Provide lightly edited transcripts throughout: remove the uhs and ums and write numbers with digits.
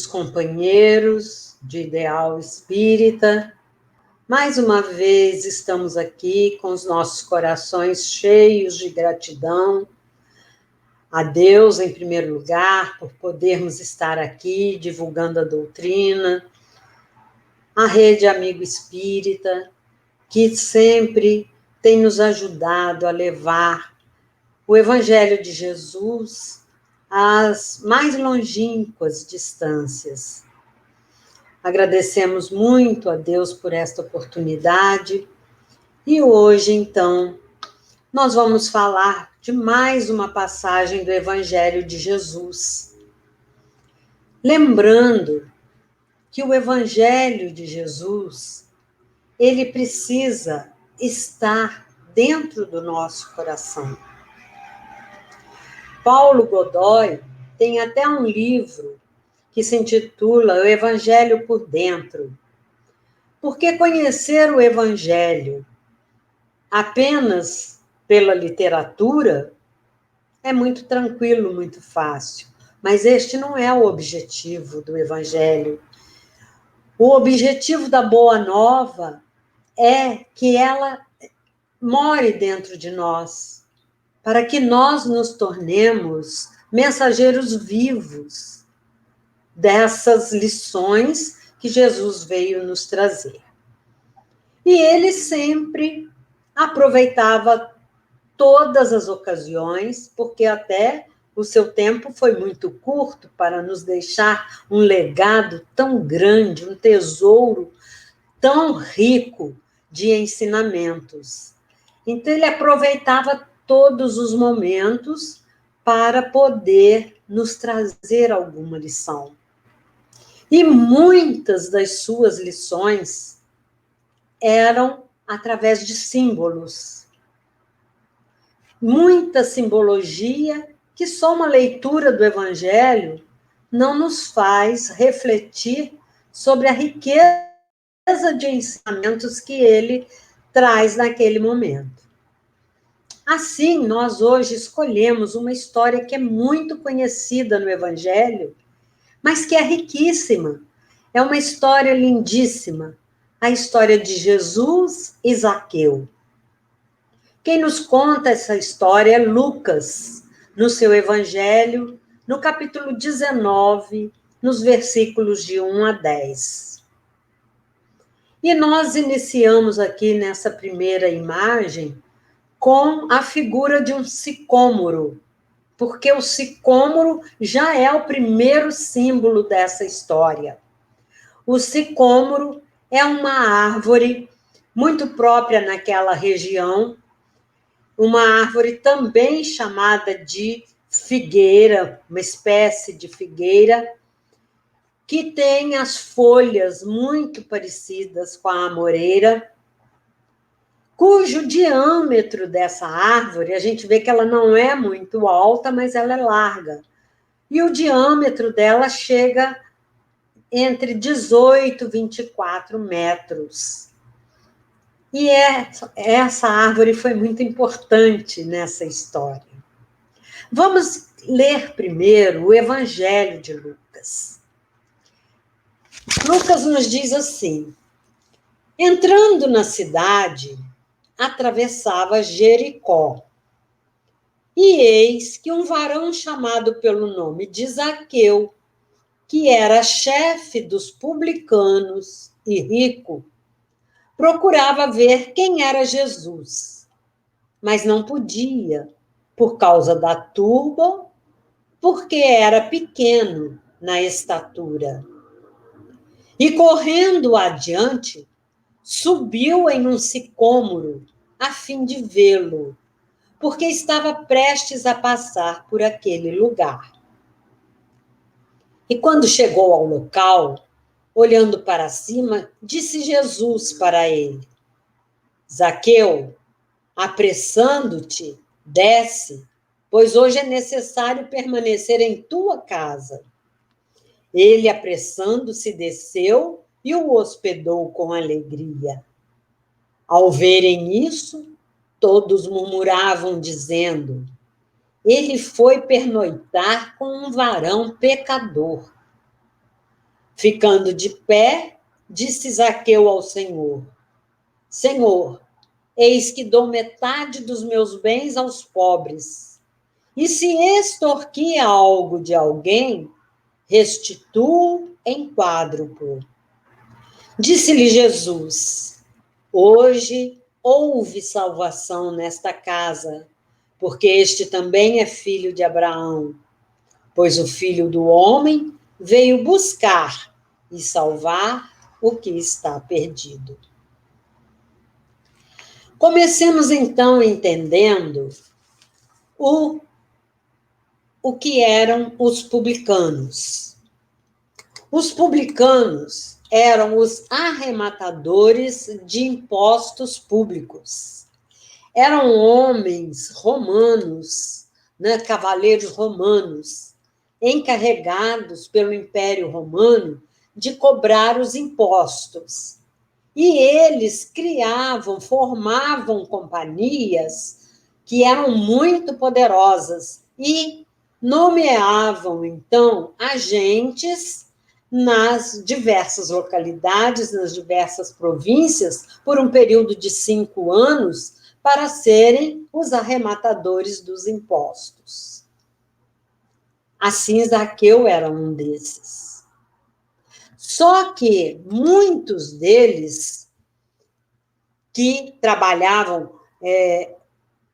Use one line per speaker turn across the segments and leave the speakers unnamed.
companheiros de Ideal Espírita, mais uma vez estamos aqui com os nossos corações cheios de gratidão a Deus, em primeiro lugar, por podermos estar aqui divulgando a doutrina, a Rede Amigo Espírita, que sempre tem nos ajudado a levar o Evangelho de Jesus às mais longínquas distâncias. Agradecemos muito a Deus por esta oportunidade e hoje, então, nós vamos falar de mais uma passagem do Evangelho de Jesus. Lembrando que o Evangelho de Jesus, ele precisa estar dentro do nosso coração. Paulo Godoy tem até um livro que se intitula O Evangelho por Dentro. Porque conhecer o Evangelho apenas pela literatura é muito tranquilo, muito fácil. Mas este não é o objetivo do Evangelho. O objetivo da Boa Nova é que ela more dentro de nós, para que nós nos tornemos mensageiros vivos dessas lições que Jesus veio nos trazer. E ele sempre aproveitava todas as ocasiões, porque até o seu tempo foi muito curto para nos deixar um legado tão grande, um tesouro tão rico de ensinamentos. Então, ele aproveitava todos os momentos para poder nos trazer alguma lição. E muitas das suas lições eram através de símbolos. Muita simbologia que só uma leitura do Evangelho não nos faz refletir sobre a riqueza de ensinamentos que ele traz naquele momento. Assim, nós hoje escolhemos uma história que é muito conhecida no Evangelho, mas que é riquíssima. É uma história lindíssima. A história de Jesus e Zaqueu. Quem nos conta essa história é Lucas, no seu Evangelho, no capítulo 19, nos versículos de 1 a 10. E nós iniciamos aqui nessa primeira imagem com a figura de um sicômoro, porque o sicômoro já é o primeiro símbolo dessa história. O sicômoro é uma árvore muito própria naquela região, uma árvore também chamada de figueira, uma espécie de figueira, que tem as folhas muito parecidas com a amoreira, cujo diâmetro dessa árvore, a gente vê que ela não é muito alta, mas ela é larga. E o diâmetro dela chega entre 18 e 24 metros. E essa árvore foi muito importante nessa história. Vamos ler primeiro o Evangelho de Lucas. Lucas nos diz assim: entrando na cidade, atravessava Jericó. E eis que um varão chamado pelo nome de Zaqueu, que era chefe dos publicanos e rico, procurava ver quem era Jesus, mas não podia, por causa da turba, porque era pequeno na estatura. E correndo adiante, subiu em um sicômoro, a fim de vê-lo, porque estava prestes a passar por aquele lugar. E quando chegou ao local, olhando para cima, disse Jesus para ele: Zaqueu, apressando-te, desce, pois hoje é necessário permanecer em tua casa. Ele, apressando-se, desceu e o hospedou com alegria. Ao verem isso, todos murmuravam, dizendo: ele foi pernoitar com um varão pecador. Ficando de pé, disse Zaqueu ao Senhor: Senhor, eis que dou metade dos meus bens aos pobres. E se extorquir algo de alguém, restituo em quádruplo. Disse-lhe Jesus: hoje houve salvação nesta casa, porque este também é filho de Abraão, pois o Filho do Homem veio buscar e salvar o que está perdido. Comecemos então entendendo o que eram os publicanos. Os publicanos eram os arrematadores de impostos públicos. Eram homens romanos, né, cavaleiros romanos, encarregados pelo Império Romano de cobrar os impostos. E eles criavam, formavam companhias que eram muito poderosas e nomeavam, então, agentes nas diversas localidades, nas diversas províncias, por um período de 5 anos, para serem os arrematadores dos impostos. Assim, Zaqueu era um desses. Só que muitos deles que trabalhavam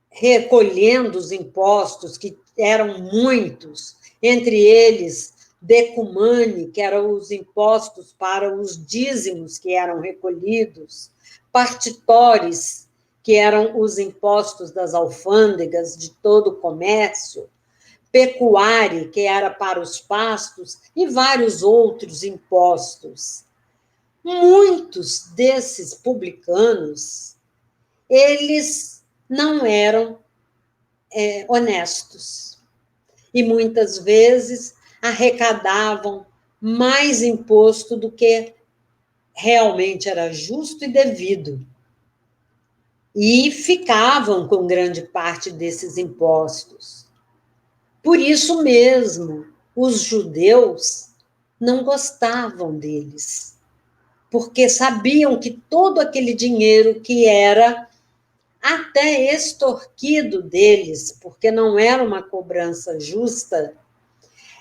recolhendo os impostos, que eram muitos, entre eles decumane, que eram os impostos para os dízimos que eram recolhidos, partitores, que eram os impostos das alfândegas de todo o comércio, pecuária, que era para os pastos, e vários outros impostos. Muitos desses publicanos, eles não eram honestos. E muitas vezes arrecadavam mais imposto do que realmente era justo e devido. E ficavam com grande parte desses impostos. Por isso mesmo, os judeus não gostavam deles, porque sabiam que todo aquele dinheiro que era até extorquido deles, porque não era uma cobrança justa,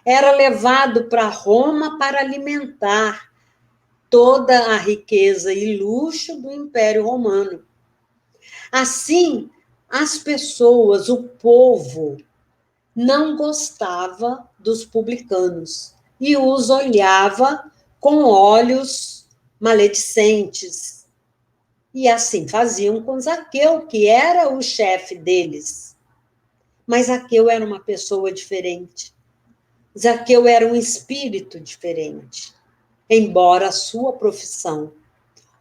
era levado para Roma para alimentar toda a riqueza e luxo do Império Romano. Assim, as pessoas, o povo, não gostava dos publicanos e os olhava com olhos maledicentes. E assim faziam com Zaqueu, que era o chefe deles. Mas Zaqueu era uma pessoa diferente. Zaqueu era um espírito diferente, embora a sua profissão.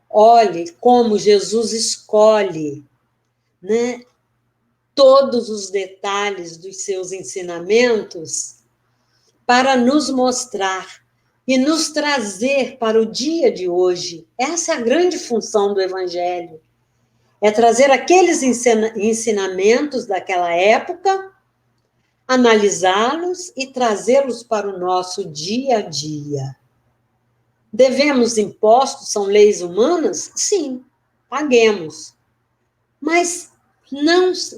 Olhe como Jesus escolhe, né, todos os detalhes dos seus ensinamentos para nos mostrar e nos trazer para o dia de hoje. Essa é a grande função do Evangelho. É trazer aqueles ensinamentos daquela época, analisá-los e trazê-los para o nosso dia a dia. Devemos impostos, são leis humanas? Sim, paguemos. Mas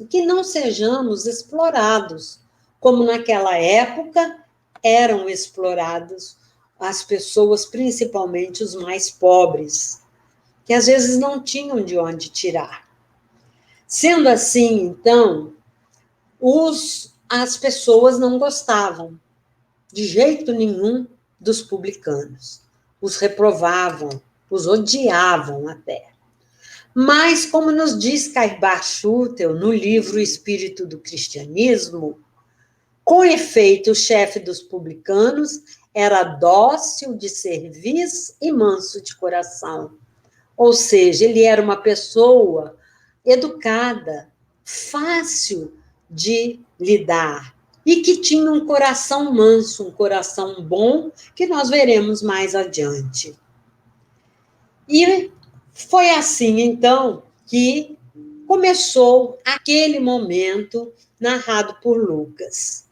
que não sejamos explorados, como naquela época eram explorados as pessoas, principalmente os mais pobres, que às vezes não tinham de onde tirar. Sendo assim, então, as pessoas não gostavam de jeito nenhum dos publicanos. Os reprovavam, os odiavam até. Mas, como nos diz Caibach Schutel, no livro O Espírito do Cristianismo, com efeito, o chefe dos publicanos era dócil de cerviz e manso de coração. Ou seja, ele era uma pessoa educada, fácil de lidar, e que tinha um coração manso, um coração bom, que nós veremos mais adiante. E foi assim, então, que começou aquele momento narrado por Lucas.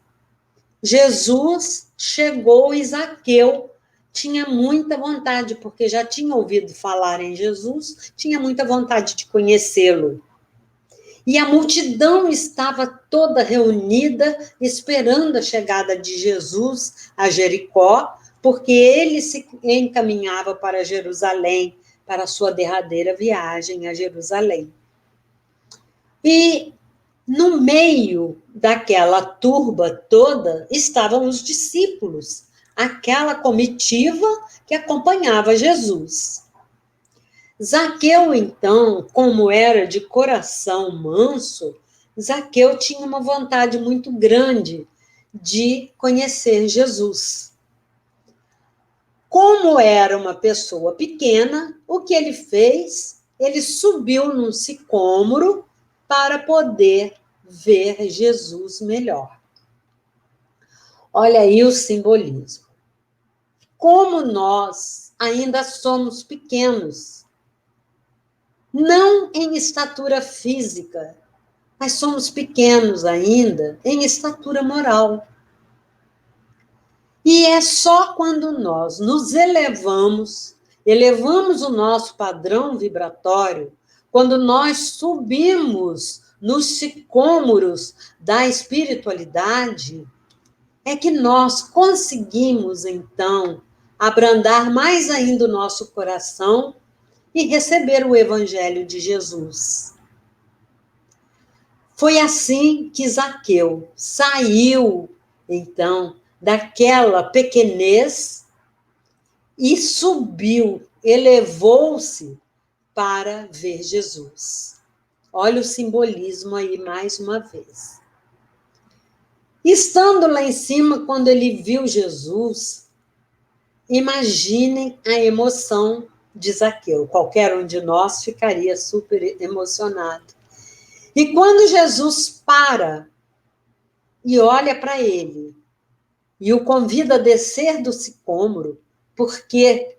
Jesus chegou e Zaqueu tinha muita vontade, porque já tinha ouvido falar em Jesus, tinha muita vontade de conhecê-lo. E a multidão estava toda reunida, esperando a chegada de Jesus a Jericó, porque ele se encaminhava para Jerusalém, para a sua derradeira viagem a Jerusalém. E no meio daquela turba toda estavam os discípulos, aquela comitiva que acompanhava Jesus. Zaqueu, então, como era de coração manso, Zaqueu tinha uma vontade muito grande de conhecer Jesus. Como era uma pessoa pequena, o que ele fez? Ele subiu num sicômoro para poder ver Jesus melhor. Olha aí o simbolismo. Como nós ainda somos pequenos, não em estatura física, mas somos pequenos ainda em estatura moral. E é só quando nós nos elevamos o nosso padrão vibratório, quando nós subimos nos sicômoros da espiritualidade, é que nós conseguimos, então, abrandar mais ainda o nosso coração e receber o Evangelho de Jesus. Foi assim que Zaqueu saiu, então, daquela pequenez e subiu, elevou-se para ver Jesus. Olha o simbolismo aí mais uma vez. Estando lá em cima, quando ele viu Jesus, imaginem a emoção de Zaqueu. Qualquer um de nós ficaria super emocionado. E quando Jesus para e olha para ele e o convida a descer do sicômoro, porque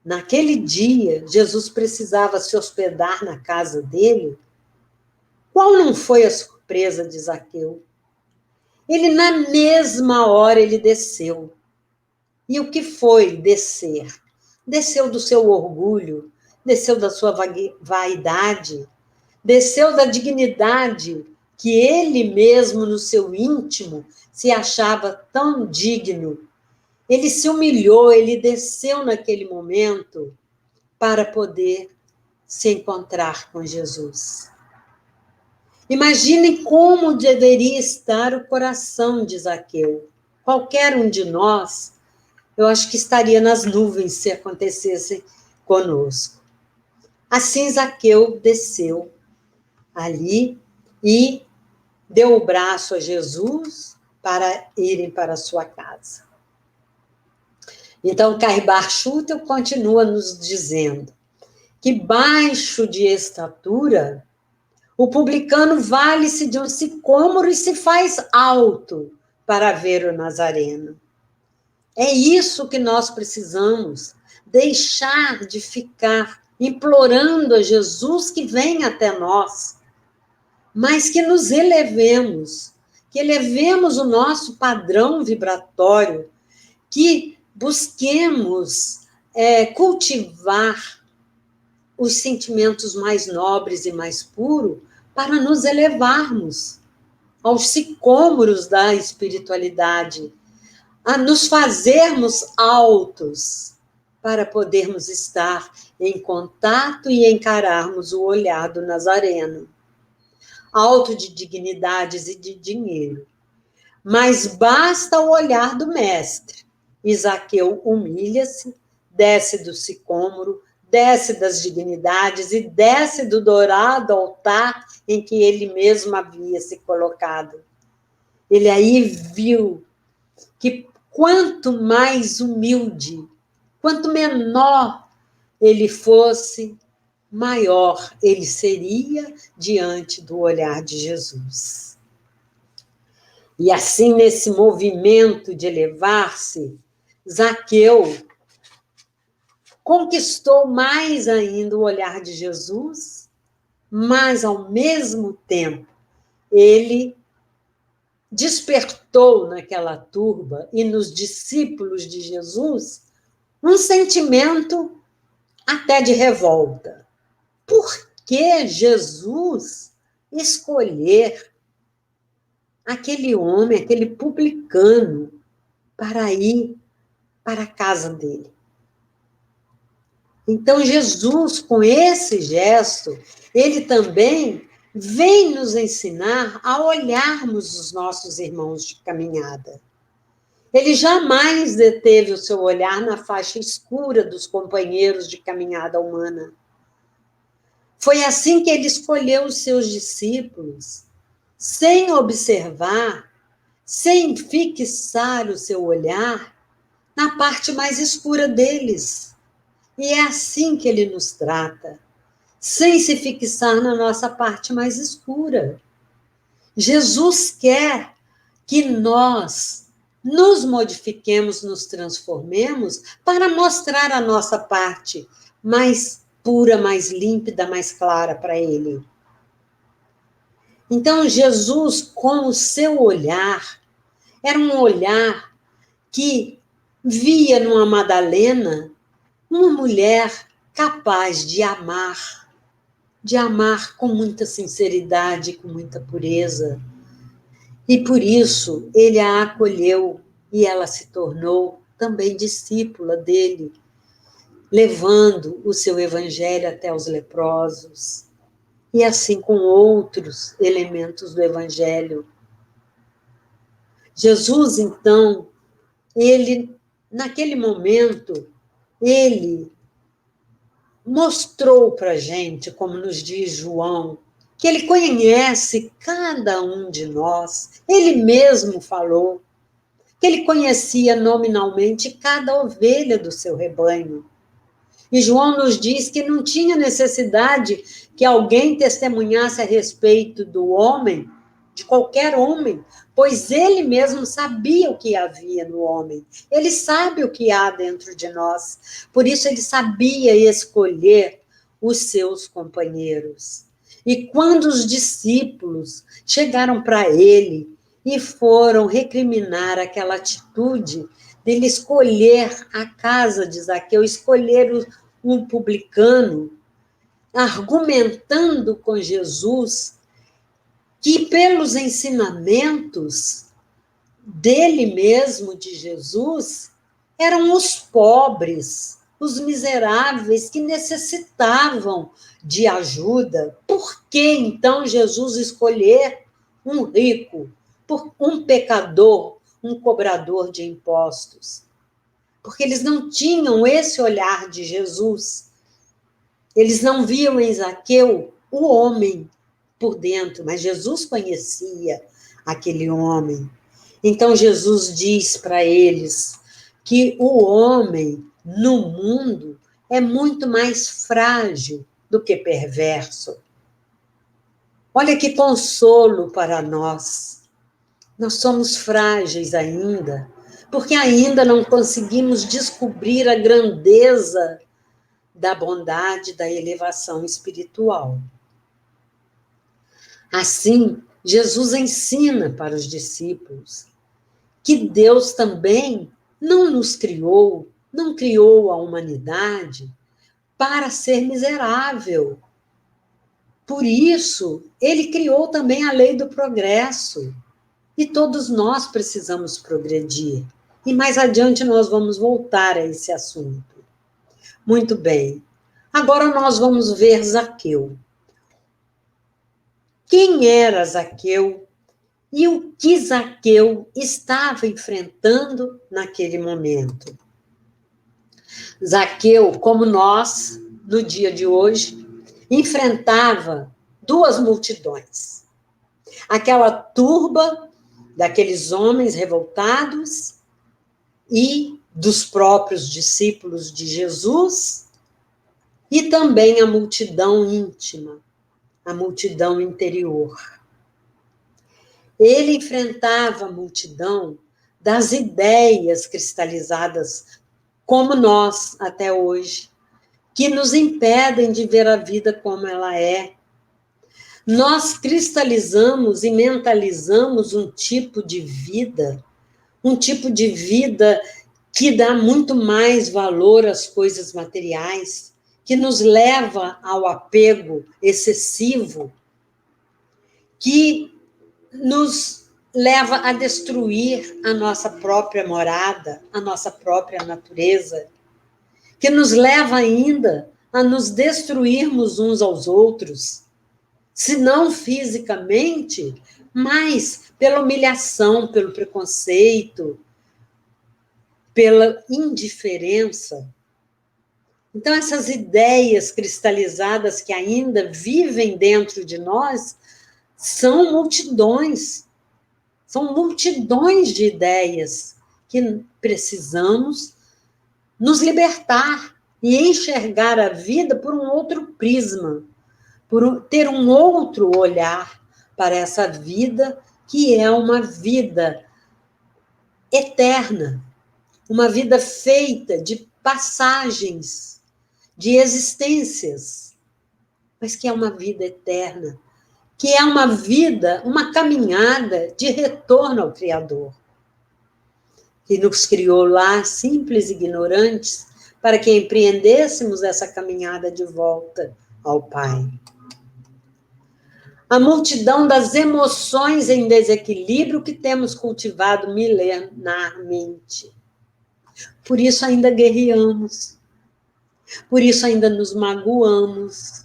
naquele dia Jesus precisava se hospedar na casa dele, qual não foi a surpresa de Zaqueu? Ele, na mesma hora, ele desceu. E o que foi descer? Desceu do seu orgulho, desceu da sua vaidade, desceu da dignidade que ele mesmo, no seu íntimo, se achava tão digno. Ele se humilhou, ele desceu naquele momento para poder se encontrar com Jesus. Imaginem como deveria estar o coração de Zaqueu. Qualquer um de nós, eu acho que estaria nas nuvens se acontecesse conosco. Assim, Zaqueu desceu ali e deu o braço a Jesus para irem para a sua casa. Então, Caibar Schutel continua nos dizendo que, baixo de estatura, o publicano vale-se de um sicômoro e se faz alto para ver o Nazareno. É isso que nós precisamos, deixar de ficar implorando a Jesus que venha até nós, mas que nos elevemos, que elevemos o nosso padrão vibratório, que busquemos cultivar os sentimentos mais nobres e mais puros para nos elevarmos aos sicômoros da espiritualidade, a nos fazermos altos para podermos estar em contato e encararmos o olhar do Nazareno. Alto de dignidades e de dinheiro. Mas basta o olhar do mestre. Zaqueu humilha-se, desce do sicômoro, desce das dignidades e desce do dourado altar em que ele mesmo havia se colocado. Ele aí viu que quanto mais humilde, quanto menor ele fosse, maior ele seria diante do olhar de Jesus. E assim, nesse movimento de elevar-se, Zaqueu conquistou mais ainda o olhar de Jesus, mas, ao mesmo tempo, ele despertou naquela turba e nos discípulos de Jesus um sentimento até de revolta. Por que Jesus escolher aquele homem, aquele publicano, para ir para a casa dele? Então, Jesus, com esse gesto, ele também vem nos ensinar a olharmos os nossos irmãos de caminhada. Ele jamais deteve o seu olhar na faixa escura dos companheiros de caminhada humana. Foi assim que ele escolheu os seus discípulos, sem observar, sem fixar o seu olhar na parte mais escura deles. E é assim que ele nos trata, sem se fixar na nossa parte mais escura. Jesus quer que nós nos modifiquemos, nos transformemos para mostrar a nossa parte mais pura, mais límpida, mais clara para ele. Então, Jesus, com o seu olhar, era um olhar que via numa Madalena uma mulher capaz de amar com muita sinceridade, com muita pureza. E por isso ele a acolheu e ela se tornou também discípula dele, levando o seu evangelho até os leprosos, e assim com outros elementos do evangelho. Jesus, então, ele, naquele momento, ele mostrou para a gente, como nos diz João, que ele conhece cada um de nós. Ele mesmo falou que ele conhecia nominalmente cada ovelha do seu rebanho. E João nos diz que não tinha necessidade que alguém testemunhasse a respeito do homem, de qualquer homem, pois ele mesmo sabia o que havia no homem. Ele sabe o que há dentro de nós. Por isso ele sabia escolher os seus companheiros. E quando os discípulos chegaram para ele e foram recriminar aquela atitude dele escolher a casa de Zaqueu, escolher um publicano, argumentando com Jesus que pelos ensinamentos dele mesmo, de Jesus, eram os pobres, os miseráveis que necessitavam de ajuda. Por que então Jesus escolher um rico, um pecador, um cobrador de impostos? Porque eles não tinham esse olhar de Jesus. Eles não viam em Zaqueu o homem por dentro, mas Jesus conhecia aquele homem. Então Jesus diz para eles que o homem no mundo é muito mais frágil do que perverso. Olha que consolo para nós. Nós somos frágeis ainda, porque ainda não conseguimos descobrir a grandeza da bondade, da elevação espiritual. Assim, Jesus ensina para os discípulos que Deus também não nos criou, não criou a humanidade para ser miserável. Por isso, ele criou também a lei do progresso. E todos nós precisamos progredir. E mais adiante nós vamos voltar a esse assunto. Muito bem. Agora nós vamos ver Zaqueu. Quem era Zaqueu e o que Zaqueu estava enfrentando naquele momento? Zaqueu, como nós, no dia de hoje, enfrentava duas multidões. Aquela turba daqueles homens revoltados e dos próprios discípulos de Jesus, e também a multidão íntima, a multidão interior. Ele enfrentava a multidão das ideias cristalizadas, como nós até hoje, que nos impedem de ver a vida como ela é. Nós cristalizamos e mentalizamos um tipo de vida que dá muito mais valor às coisas materiais, que nos leva ao apego excessivo, que nos leva a destruir a nossa própria morada, a nossa própria natureza, que nos leva ainda a nos destruirmos uns aos outros, se não fisicamente, mas pela humilhação, pelo preconceito, pela indiferença. Então, essas ideias cristalizadas que ainda vivem dentro de nós são multidões de ideias que precisamos nos libertar e enxergar a vida por um outro prisma, ter um outro olhar para essa vida, que é uma vida eterna, uma vida feita de passagens, de existências, mas que é uma vida eterna, que é uma vida, uma caminhada de retorno ao Criador, que nos criou lá, simples e ignorantes, para que empreendêssemos essa caminhada de volta ao Pai. A multidão das emoções em desequilíbrio que temos cultivado milenarmente. Por isso ainda guerreamos, por isso ainda nos magoamos,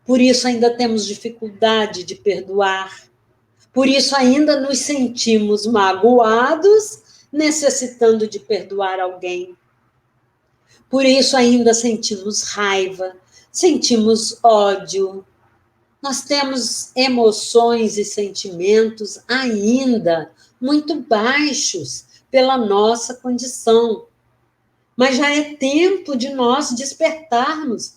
por isso ainda temos dificuldade de perdoar, por isso ainda nos sentimos magoados, necessitando de perdoar alguém. Por isso ainda sentimos raiva, sentimos ódio. Nós temos emoções e sentimentos ainda muito baixos pela nossa condição. Mas já é tempo de nós despertarmos.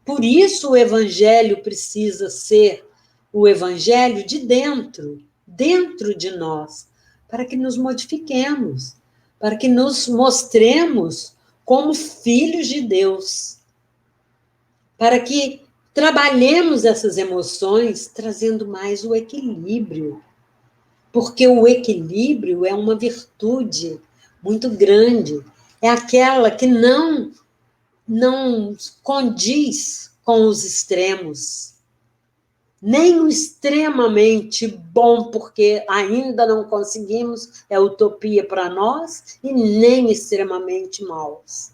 Por isso o evangelho precisa ser o evangelho de dentro de nós, para que nos modifiquemos, para que nos mostremos como filhos de Deus, para que trabalhemos essas emoções trazendo mais o equilíbrio, porque o equilíbrio é uma virtude muito grande, é aquela que não condiz com os extremos, nem o extremamente bom, porque ainda não conseguimos, é utopia para nós, e nem extremamente maus.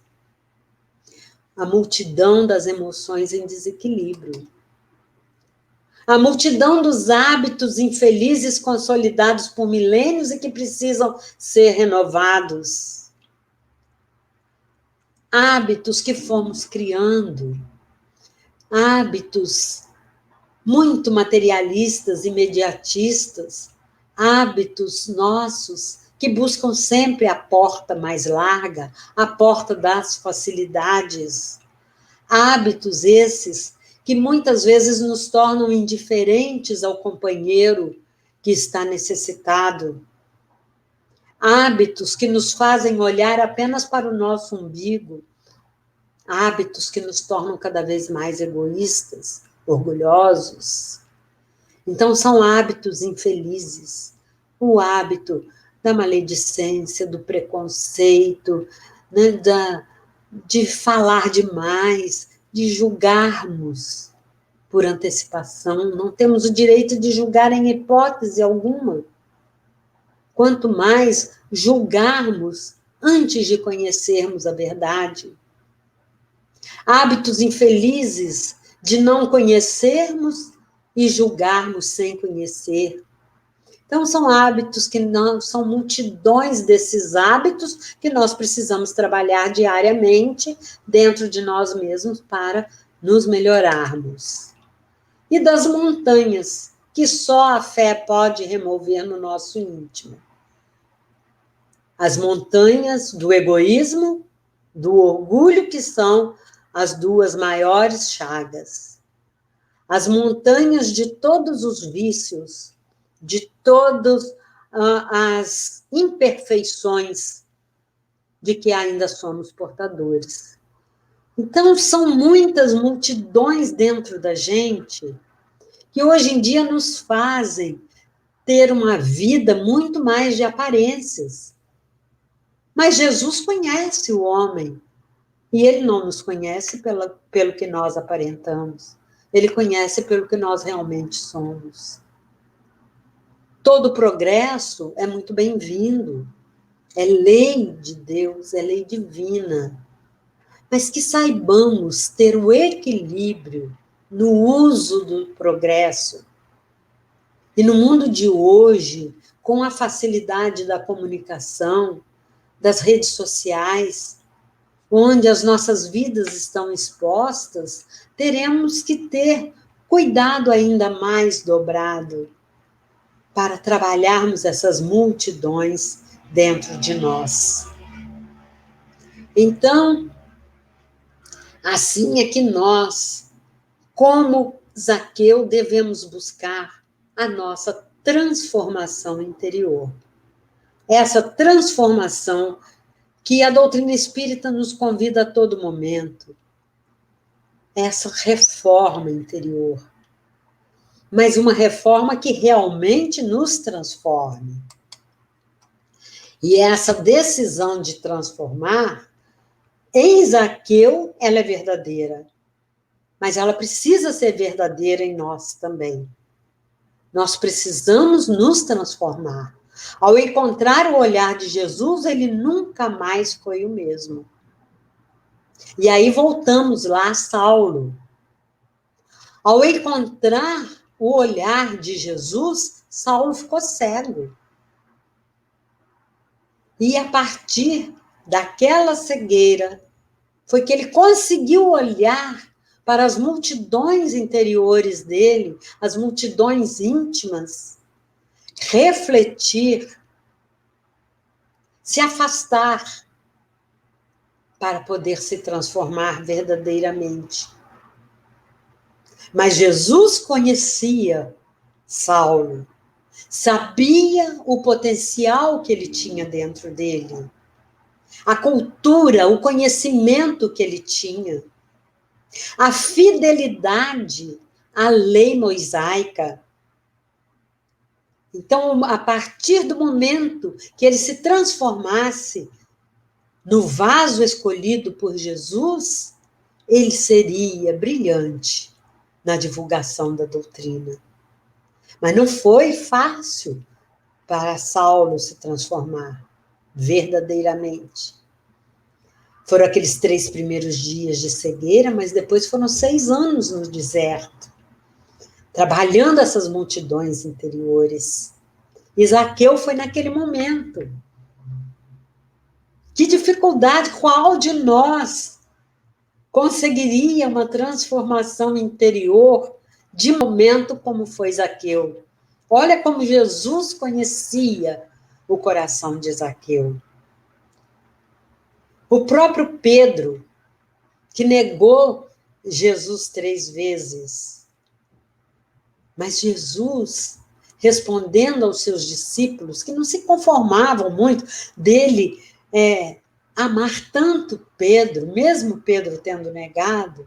A multidão das emoções em desequilíbrio. A multidão dos hábitos infelizes consolidados por milênios e que precisam ser renovados. Hábitos que fomos criando. Hábitos muito materialistas, imediatistas. Hábitos nossos que buscam sempre a porta mais larga, a porta das facilidades. Hábitos esses que muitas vezes nos tornam indiferentes ao companheiro que está necessitado. Hábitos que nos fazem olhar apenas para o nosso umbigo. Hábitos que nos tornam cada vez mais egoístas, orgulhosos. Então, são hábitos infelizes. O hábito da maledicência, do preconceito, né, de falar demais, de julgarmos por antecipação. Não temos o direito de julgar em hipótese alguma. Quanto mais julgarmos antes de conhecermos a verdade. Hábitos infelizes de não conhecermos e julgarmos sem conhecer. Então, são hábitos que não são multidões desses hábitos que nós precisamos trabalhar diariamente dentro de nós mesmos para nos melhorarmos. E das montanhas, que só a fé pode remover no nosso íntimo. As montanhas do egoísmo, do orgulho, que são as duas maiores chagas. As montanhas de todos os vícios, de todas as imperfeições de que ainda somos portadores. Então, são muitas multidões dentro da gente que hoje em dia nos fazem ter uma vida muito mais de aparências. Mas Jesus conhece o homem. E ele não nos conhece pelo que nós aparentamos. Ele conhece pelo que nós realmente somos. Todo progresso é muito bem-vindo. É lei de Deus, é lei divina. Mas que saibamos ter o equilíbrio no uso do progresso. E no mundo de hoje, com a facilidade da comunicação, das redes sociais, onde as nossas vidas estão expostas, teremos que ter cuidado ainda mais dobrado para trabalharmos essas multidões dentro de nós. Então, assim é que nós, como Zaqueu, devemos buscar a nossa transformação interior. Essa transformação que a doutrina espírita nos convida a todo momento. Essa reforma interior. Mas uma reforma que realmente nos transforme. E essa decisão de transformar, em Zaqueu, ela é verdadeira. Mas ela precisa ser verdadeira em nós também. Nós precisamos nos transformar. Ao encontrar o olhar de Jesus, ele nunca mais foi o mesmo. E aí voltamos lá a Saulo. Ao encontrar o olhar de Jesus, Saulo ficou cego. E a partir daquela cegueira, foi que ele conseguiu olhar para as multidões interiores dele, as multidões íntimas, refletir, se afastar, para poder se transformar verdadeiramente. Mas Jesus conhecia Saulo, sabia o potencial que ele tinha dentro dele, a cultura, o conhecimento que ele tinha, a fidelidade à lei mosaica. Então, a partir do momento que ele se transformasse no vaso escolhido por Jesus, ele seria brilhante na divulgação da doutrina. Mas não foi fácil para Saulo se transformar verdadeiramente. Foram aqueles 3 primeiros dias de cegueira, mas depois foram 6 anos no deserto, trabalhando essas multidões interiores. E Zaqueu foi naquele momento. Que dificuldade, qual de nós conseguiria uma transformação interior de momento como foi Zaqueu? Olha como Jesus conhecia o coração de Zaqueu. O próprio Pedro, que negou Jesus 3 vezes. Mas Jesus, respondendo aos seus discípulos, que não se conformavam muito dele amar tanto Pedro, mesmo Pedro tendo negado,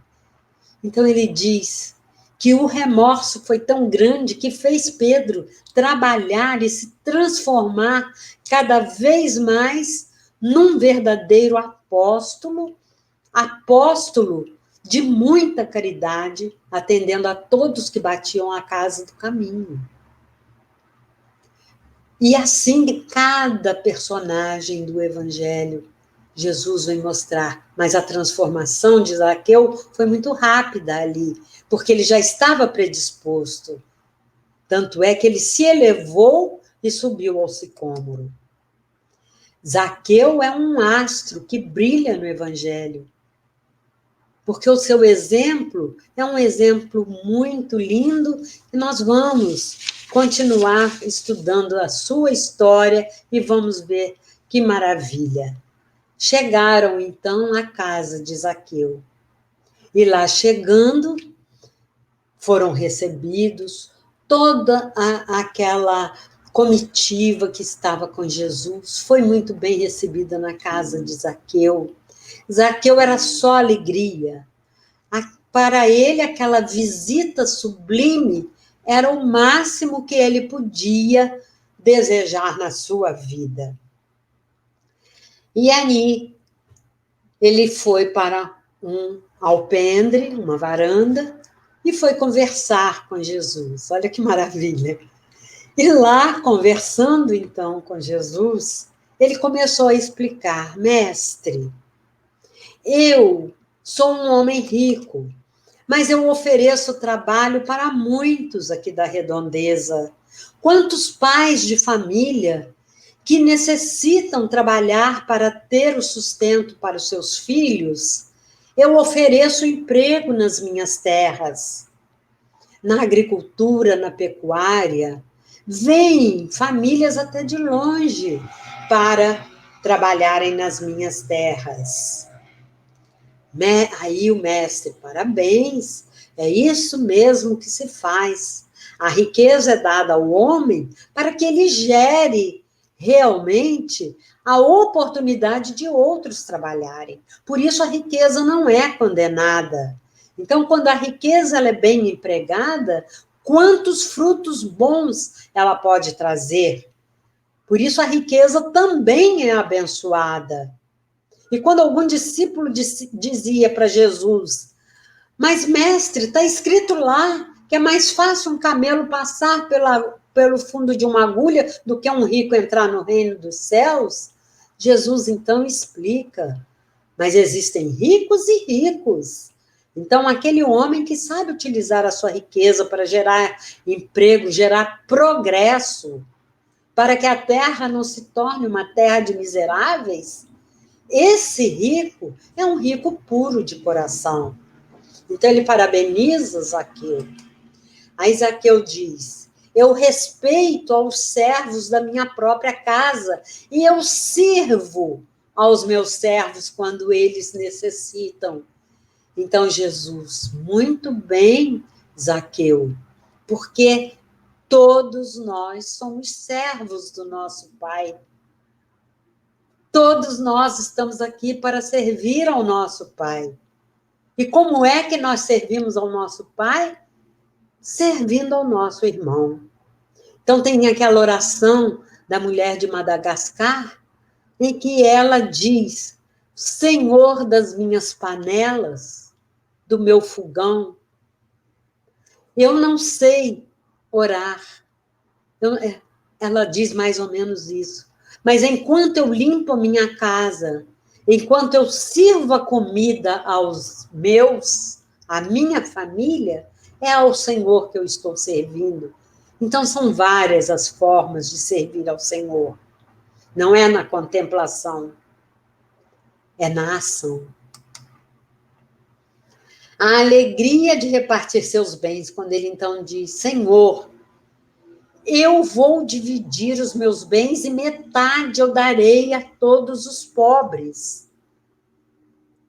então ele diz que o remorso foi tão grande que fez Pedro trabalhar e se transformar cada vez mais num verdadeiro apóstolo de muita caridade, atendendo a todos que batiam à casa do caminho. E assim, cada personagem do Evangelho, Jesus vem mostrar, mas a transformação de Zaqueu foi muito rápida ali, porque ele já estava predisposto. Tanto é que ele se elevou e subiu ao sicômoro. Zaqueu é um astro que brilha no Evangelho, porque o seu exemplo é um exemplo muito lindo e nós vamos continuar estudando a sua história e vamos ver que maravilha. Chegaram, então, à casa de Zaqueu. E lá chegando, foram recebidos toda aquela comitiva que estava com Jesus. Foi muito bem recebida na casa de Zaqueu. Zaqueu era só alegria. Para ele, aquela visita sublime era o máximo que ele podia desejar na sua vida. E aí ele foi para um alpendre, uma varanda, e foi conversar com Jesus. Olha que maravilha. E lá, conversando então com Jesus, ele começou a explicar: mestre, eu sou um homem rico, mas eu ofereço trabalho para muitos aqui da redondeza. Quantos pais de família que necessitam trabalhar para ter o sustento para os seus filhos, eu ofereço emprego nas minhas terras, na agricultura, na pecuária. Vêm famílias até de longe para trabalharem nas minhas terras. Aí o mestre, parabéns, é isso mesmo que se faz. A riqueza é dada ao homem para que ele gere realmente a oportunidade de outros trabalharem. Por isso a riqueza não é condenada. Então, quando a riqueza ela é bem empregada, quantos frutos bons ela pode trazer? Por isso a riqueza também é abençoada. E quando algum discípulo dizia para Jesus: mas, mestre, está escrito lá que é mais fácil um camelo passar pelo fundo de uma agulha do que um rico entrar no reino dos céus, Jesus então explica: mas existem ricos e ricos. Então, aquele homem que sabe utilizar a sua riqueza para gerar emprego, gerar progresso, para que a terra não se torne uma terra de miseráveis, esse rico é um rico puro de coração. Então ele parabeniza Zaqueu. Aí Zaqueu diz: eu respeito aos servos da minha própria casa e eu sirvo aos meus servos quando eles necessitam. Então Jesus, muito bem, Zaqueu, porque todos nós somos servos do nosso Pai. Todos nós estamos aqui para servir ao nosso Pai. E como é que nós servimos ao nosso Pai? Servindo ao nosso irmão. Então, tem aquela oração da mulher de Madagascar, em que ela diz: Senhor das minhas panelas, do meu fogão, eu não sei orar. Ela diz mais ou menos isso. Mas enquanto eu limpo a minha casa, enquanto eu sirvo a comida aos meus, à minha família, é ao Senhor que eu estou servindo. Então, são várias as formas de servir ao Senhor. Não é na contemplação, é na ação. A alegria de repartir seus bens, quando ele então diz: Senhor, eu vou dividir os meus bens e metade eu darei a todos os pobres.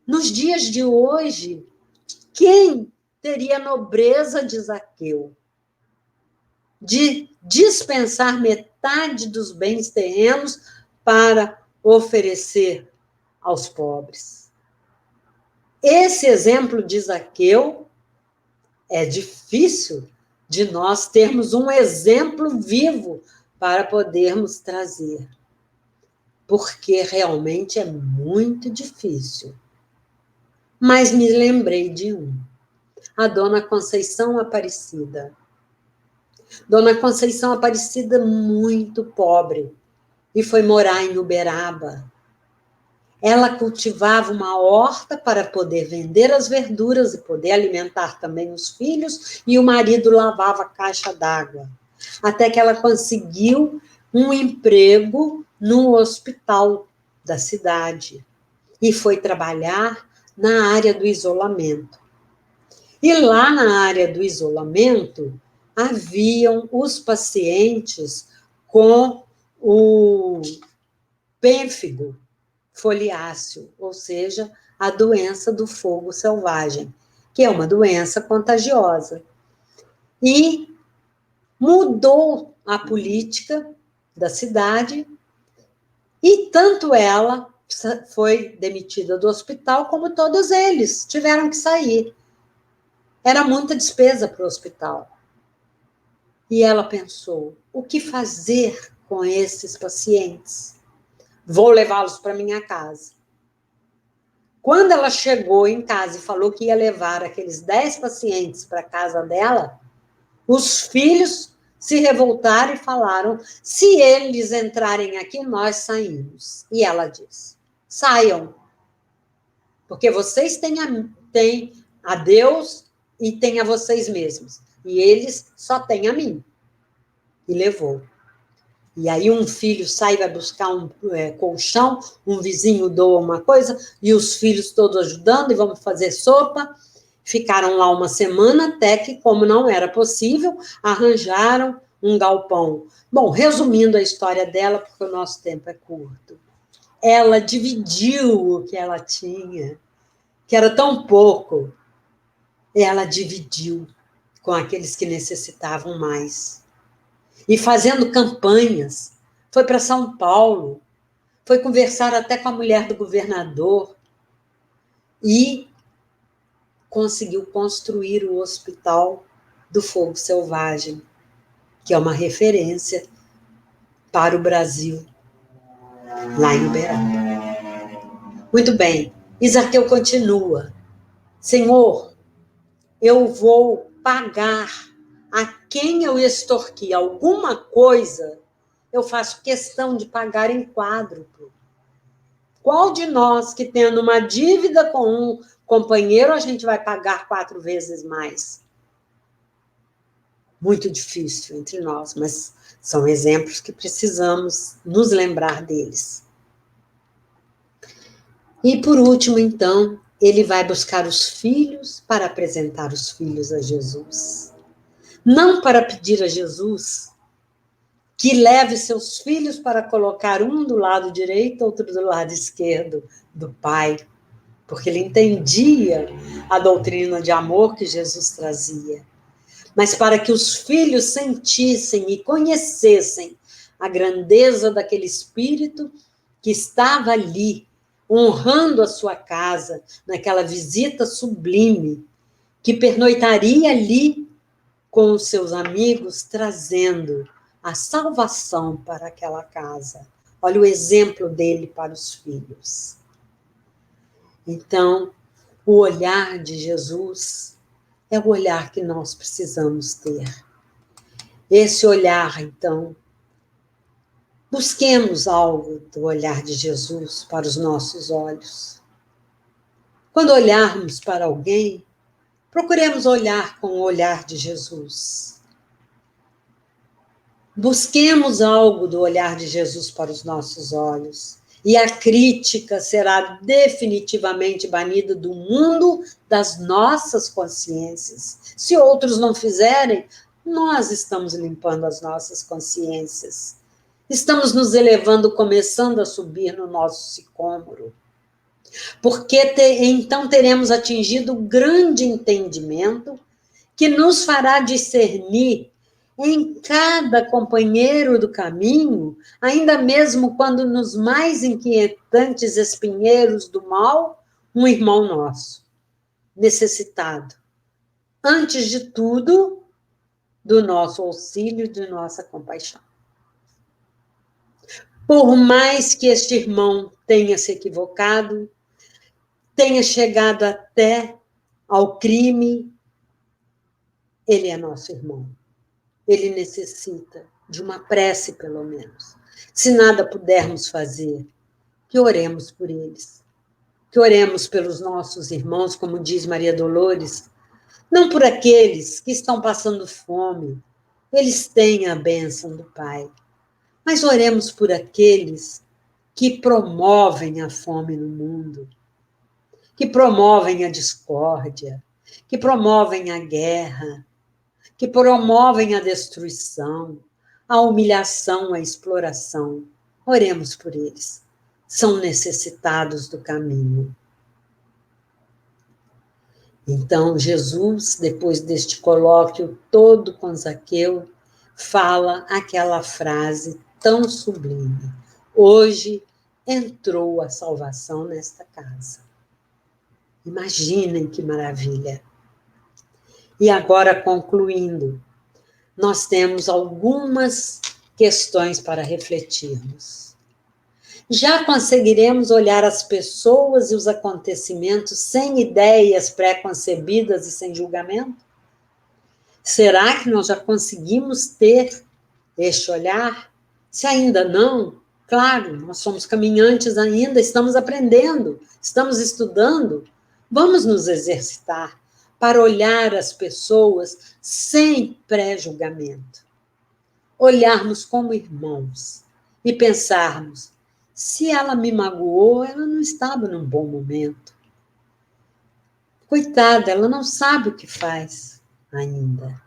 Nos dias de hoje, quem teria a nobreza de Zaqueu de dispensar metade dos bens terrenos para oferecer aos pobres? Esse exemplo de Zaqueu é difícil de nós termos um exemplo vivo para podermos trazer, porque realmente é muito difícil. Mas me lembrei de a Dona Conceição Aparecida. Dona Conceição Aparecida, muito pobre, e foi morar em Uberaba. Ela cultivava uma horta para poder vender as verduras e poder alimentar também os filhos, e o marido lavava caixa d'água. Até que ela conseguiu um emprego no hospital da cidade e foi trabalhar na área do isolamento. E lá na área do isolamento haviam os pacientes com o pênfigo foliáceo, ou seja, a doença do fogo selvagem, que é uma doença contagiosa. E mudou a política da cidade, e tanto ela foi demitida do hospital, como todos eles tiveram que sair. Era muita despesa para o hospital. E ela pensou: o que fazer com esses pacientes? Vou levá-los para minha casa. Quando ela chegou em casa e falou que ia levar aqueles 10 pacientes para a casa dela, os filhos se revoltaram e falaram: se eles entrarem aqui, nós saímos. E ela disse: saiam, porque vocês têm a Deus e têm a vocês mesmos. E eles só têm a mim. E levou. E aí um filho sai, vai buscar um colchão, um vizinho doa uma coisa, e os filhos todos ajudando, e vamos fazer sopa. Ficaram lá uma semana, até que, como não era possível, arranjaram um galpão. Bom, resumindo a história dela, porque o nosso tempo é curto. Ela dividiu o que ela tinha, que era tão pouco. Ela dividiu com aqueles que necessitavam mais. E fazendo campanhas, foi para São Paulo, foi conversar até com a mulher do governador e conseguiu construir o Hospital do Fogo Selvagem, que é uma referência para o Brasil, lá em Uberaba. Muito bem, Isaqueu continua. Senhor, eu vou pagar a quem eu extorqui alguma coisa, eu faço questão de pagar em quádruplo. Qual de nós que tendo uma dívida com um companheiro, a gente vai pagar 4 vezes mais? Muito difícil entre nós, mas são exemplos que precisamos nos lembrar deles. E por último, então, ele vai buscar os filhos para apresentar os filhos a Jesus. Não para pedir a Jesus que leve seus filhos para colocar um do lado direito, outro do lado esquerdo do Pai, porque ele entendia a doutrina de amor que Jesus trazia, mas para que os filhos sentissem e conhecessem a grandeza daquele Espírito que estava ali, honrando a sua casa, naquela visita sublime, que pernoitaria ali com os seus amigos, trazendo a salvação para aquela casa. Olha o exemplo dele para os filhos. Então, o olhar de Jesus é o olhar que nós precisamos ter. Esse olhar, então, busquemos algo do olhar de Jesus para os nossos olhos. Quando olharmos para alguém, procuremos olhar com o olhar de Jesus. Busquemos algo do olhar de Jesus para os nossos olhos. E a crítica será definitivamente banida do mundo das nossas consciências. Se outros não fizerem, nós estamos limpando as nossas consciências. Estamos nos elevando, começando a subir no nosso sicômoro. Porque então teremos atingido o grande entendimento que nos fará discernir em cada companheiro do caminho, ainda mesmo quando nos mais inquietantes espinheiros do mal, um irmão nosso, necessitado. Antes de tudo, do nosso auxílio, de nossa compaixão. Por mais que este irmão tenha se equivocado, tenha chegado até ao crime, ele é nosso irmão. Ele necessita de uma prece, pelo menos. Se nada pudermos fazer, que oremos por eles. Que oremos pelos nossos irmãos, como diz Maria Dolores, não por aqueles que estão passando fome. Eles têm a bênção do Pai. Mas oremos por aqueles que promovem a fome no mundo, que promovem a discórdia, que promovem a guerra, que promovem a destruição, a humilhação, a exploração. Oremos por eles. São necessitados do caminho. Então, Jesus, depois deste colóquio todo com Zaqueu, fala aquela frase tão sublime: hoje entrou a salvação nesta casa. Imaginem que maravilha! E agora, concluindo, nós temos algumas questões para refletirmos. Já conseguiremos olhar as pessoas e os acontecimentos sem ideias pré-concebidas e sem julgamento? Será que nós já conseguimos ter este olhar? Se ainda não, claro, nós somos caminhantes ainda, estamos aprendendo, estamos estudando. Vamos nos exercitar para olhar as pessoas sem pré-julgamento. Olharmos como irmãos e pensarmos, se ela me magoou, ela não estava num bom momento. Coitada, ela não sabe o que faz ainda.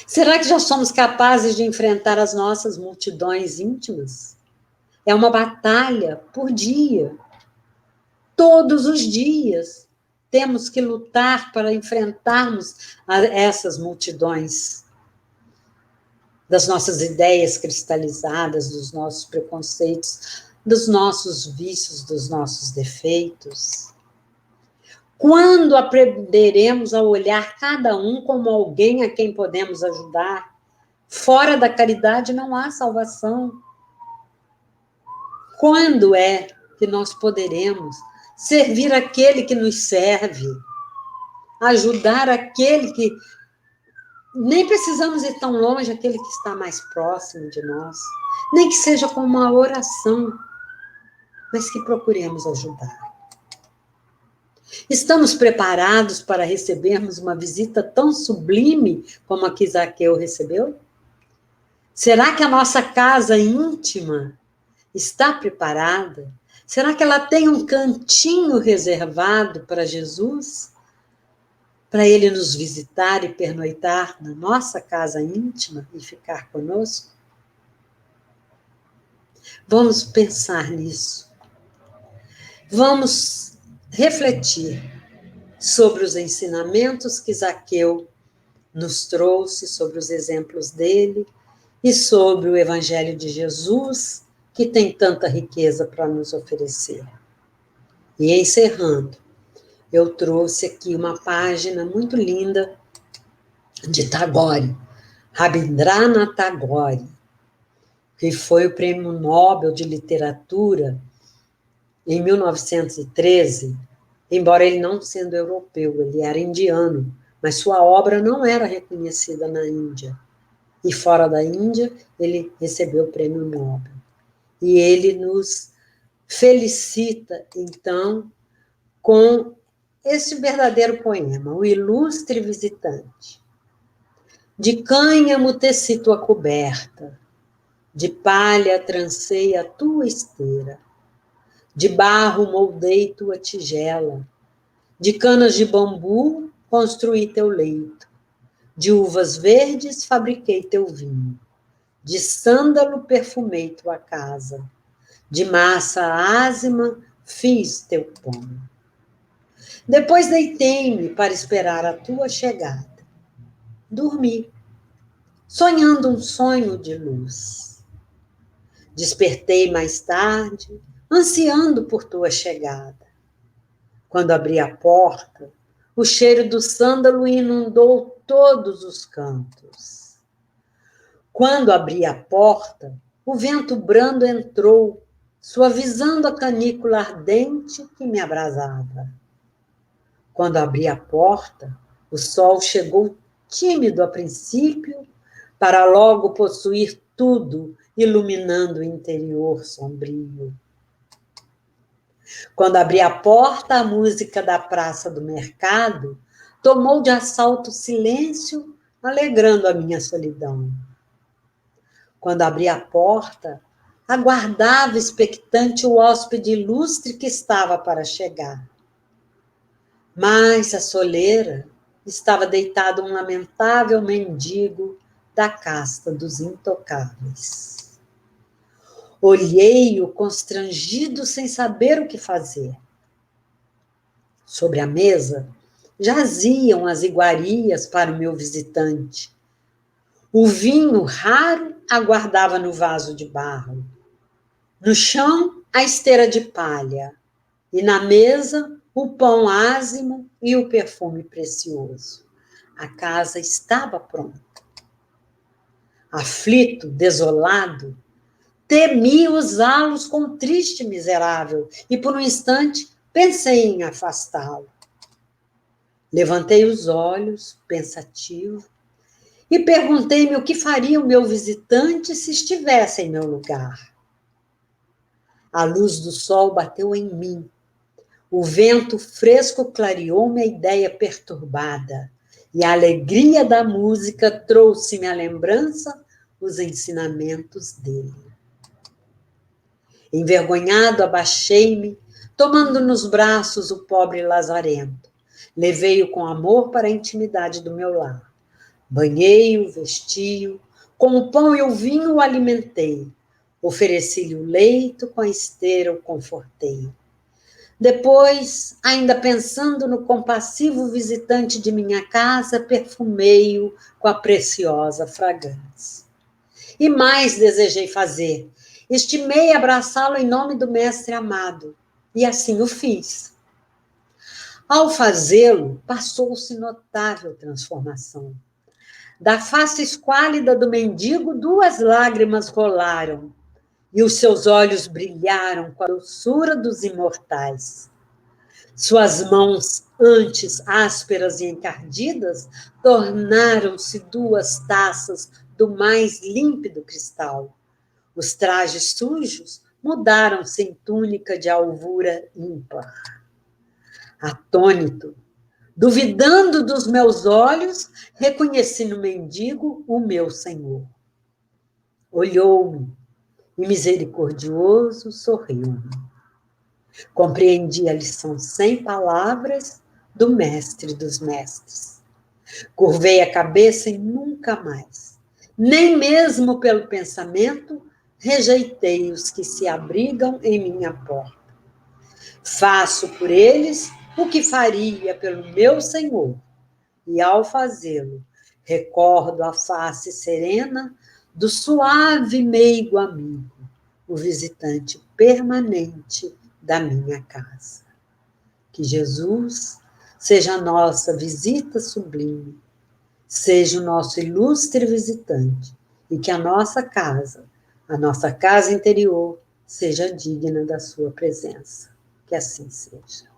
Será que já somos capazes de enfrentar as nossas multidões íntimas? É uma batalha por dia. Todos os dias temos que lutar para enfrentarmos essas multidões das nossas ideias cristalizadas, dos nossos preconceitos, dos nossos vícios, dos nossos defeitos. Quando aprenderemos a olhar cada um como alguém a quem podemos ajudar? Fora da caridade não há salvação. Quando é que nós poderemos servir aquele que nos serve? Ajudar aquele que... Nem precisamos ir tão longe, aquele que está mais próximo de nós. Nem que seja com uma oração, mas que procuremos ajudar. Estamos preparados para recebermos uma visita tão sublime como a que Zaqueu recebeu? Será que a nossa casa íntima está preparada? Será que ela tem um cantinho reservado para Jesus? Para ele nos visitar e pernoitar na nossa casa íntima e ficar conosco? Vamos pensar nisso. Vamos refletir sobre os ensinamentos que Zaqueu nos trouxe, sobre os exemplos dele e sobre o Evangelho de Jesus, que tem tanta riqueza para nos oferecer. E encerrando, eu trouxe aqui uma página muito linda de Tagore, Rabindranath Tagore, que foi o Prêmio Nobel de Literatura em 1913, embora ele não sendo europeu, ele era indiano, mas sua obra não era reconhecida na Índia. E fora da Índia, ele recebeu o Prêmio Nobel. E ele nos felicita, então, com esse verdadeiro poema, O Ilustre Visitante. De cânhamo teci tua coberta, de palha trancei a tua esteira, de barro moldei tua tigela, de canas de bambu construí teu leito, de uvas verdes fabriquei teu vinho, de sândalo perfumei tua casa, de massa ázima fiz teu pão. Depois deitei-me para esperar a tua chegada. Dormi, sonhando um sonho de luz. Despertei mais tarde, ansiando por tua chegada. Quando abri a porta, o cheiro do sândalo inundou todos os cantos. Quando abri a porta, o vento brando entrou, suavizando a canícula ardente que me abrasava. Quando abri a porta, o sol chegou tímido a princípio, para logo possuir tudo, iluminando o interior sombrio. Quando abri a porta, a música da praça do mercado tomou de assalto o silêncio, alegrando a minha solidão. Quando abri a porta, aguardava expectante o hóspede ilustre que estava para chegar. Mas a soleira estava deitado um lamentável mendigo da casta dos intocáveis. Olhei-o constrangido sem saber o que fazer. Sobre a mesa jaziam as iguarias para o meu visitante. O vinho raro aguardava no vaso de barro. No chão, a esteira de palha. E na mesa, o pão ázimo e o perfume precioso. A casa estava pronta. Aflito, desolado, Temi usá-los com um triste miserável, e por um instante pensei em afastá-lo. Levantei os olhos, pensativo, e perguntei-me o que faria o meu visitante se estivesse em meu lugar. A luz do sol bateu em mim. O vento fresco clareou-me a ideia perturbada, e a alegria da música trouxe-me à lembrança os ensinamentos dele. Envergonhado, abaixei-me, tomando nos braços o pobre lazarento. Levei-o com amor para a intimidade do meu lar. Banhei-o, vesti-o, com o pão e o vinho o alimentei. Ofereci-lhe o leito, com a esteira o confortei. Depois, ainda pensando no compassivo visitante de minha casa, perfumei-o com a preciosa fragrância. E mais desejei fazer. Estimei abraçá-lo em nome do Mestre amado. E assim o fiz. Ao fazê-lo, passou-se notável transformação. Da face esquálida do mendigo, 2 lágrimas rolaram, e os seus olhos brilharam com a doçura dos imortais. Suas mãos, antes ásperas e encardidas, tornaram-se 2 taças do mais límpido cristal. Os trajes sujos mudaram-se em túnica de alvura ímpar. Atônito, duvidando dos meus olhos, reconheci no mendigo o meu Senhor. Olhou-me e, misericordioso, sorriu-me. Compreendi a lição sem palavras do mestre dos mestres. Curvei a cabeça e nunca mais, nem mesmo pelo pensamento, rejeitei os que se abrigam em minha porta. Faço por eles o que faria pelo meu Senhor, e ao fazê-lo, recordo a face serena do suave meigo amigo, o visitante permanente da minha casa. Que Jesus seja a nossa visita sublime, seja o nosso ilustre visitante, e que a nossa casa interior, seja digna da sua presença. Que assim seja.